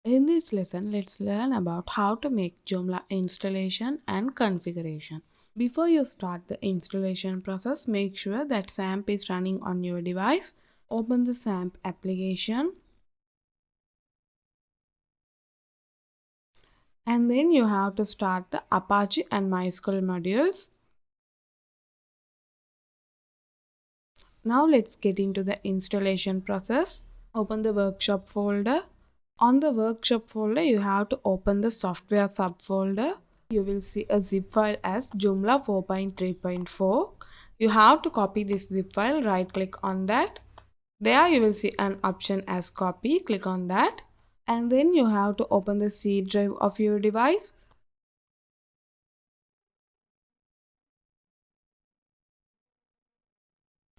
In this lesson, let's learn about how to make Joomla installation and configuration. Before you start the installation process, make sure that XAMPP is running on your device. Open the XAMPP application and then you have to start the Apache and MySQL modules. Now let's get into the installation process. Open the workshop folder. On the workshop folder, you have to open the software subfolder. You will see a zip file as Joomla 4.3.4. You have to copy this zip file, right click on that. There you will see an option as copy, click on that. And then you have to open the C drive of your device.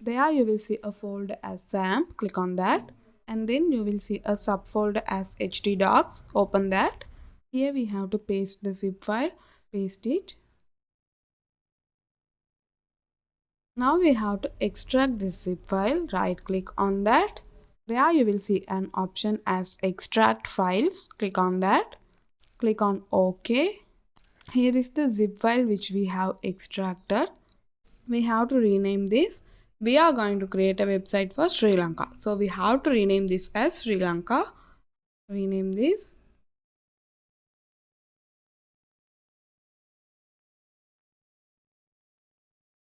There you will see a folder as XAMPP, click on that. And then you will see a subfolder as htdocs, open that. Here we have to paste the zip file, paste it. Now we have to extract this zip file, right click on that. There you will see an option as extract files, click on that. Click on OK. Here is the zip file which we have extracted. We have to rename this. We are going to create a website for Sri Lanka. So we have to rename this as Sri Lanka. Rename this.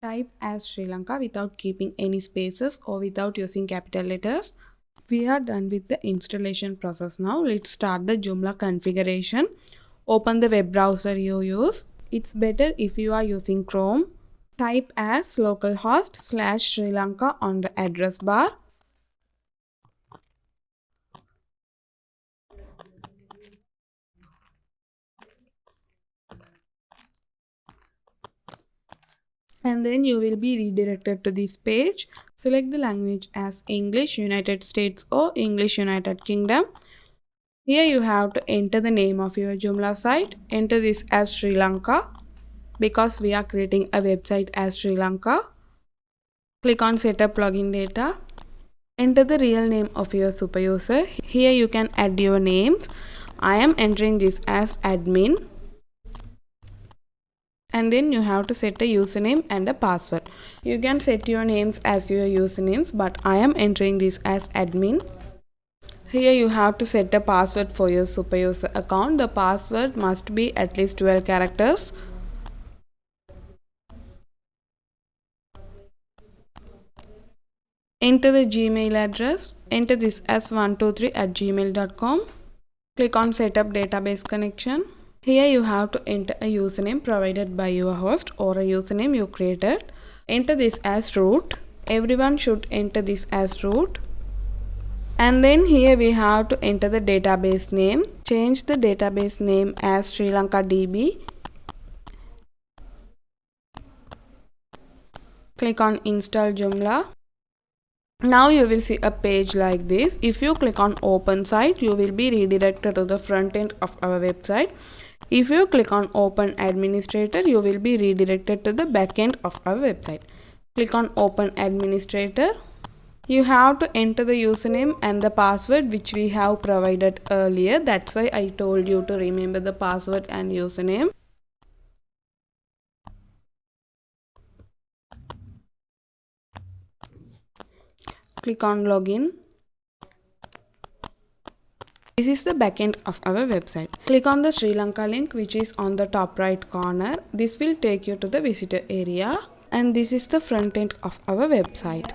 Type as Sri Lanka without keeping any spaces or without using capital letters. We are done with the installation process now. Let's start the Joomla configuration. Open the web browser you use. It's better if you are using Chrome. Type as localhost / Sri Lanka on the address bar. And then you will be redirected to this page. Select the language as English United States or English United Kingdom. Here you have to enter the name of your Joomla site. Enter this as Sri Lanka because we are creating a website as Sri Lanka. Click on Setup Login Data. Enter the real name of your super user. Here you can add your names. I am entering this as admin. And then you have to set a username and a password. You can set your names as your usernames, but I am entering this as admin. Here you have to set a password for your super user account. The password must be at least 12 characters. Enter the Gmail address. Enter this as 123@gmail.com. Click on Setup Database Connection. Here you have to enter a username provided by your host or a username you created. Enter this as root. Everyone should enter this as root. And then here we have to enter the database name. Change the database name as Sri Lanka DB. Click on Install Joomla. Now you will see a page like this. If you click on Open Site, you will be redirected to the front end of our website. If you click on Open Administrator, you will be redirected to the back end of our website. Click on Open Administrator. You have to enter the username and the password which we have provided earlier. That's why I told you to remember the password and username. Click on Login. This is the backend of our website. Click on the Sri Lanka link which is on the top right corner. This will take you to the visitor area and this is the front end of our website.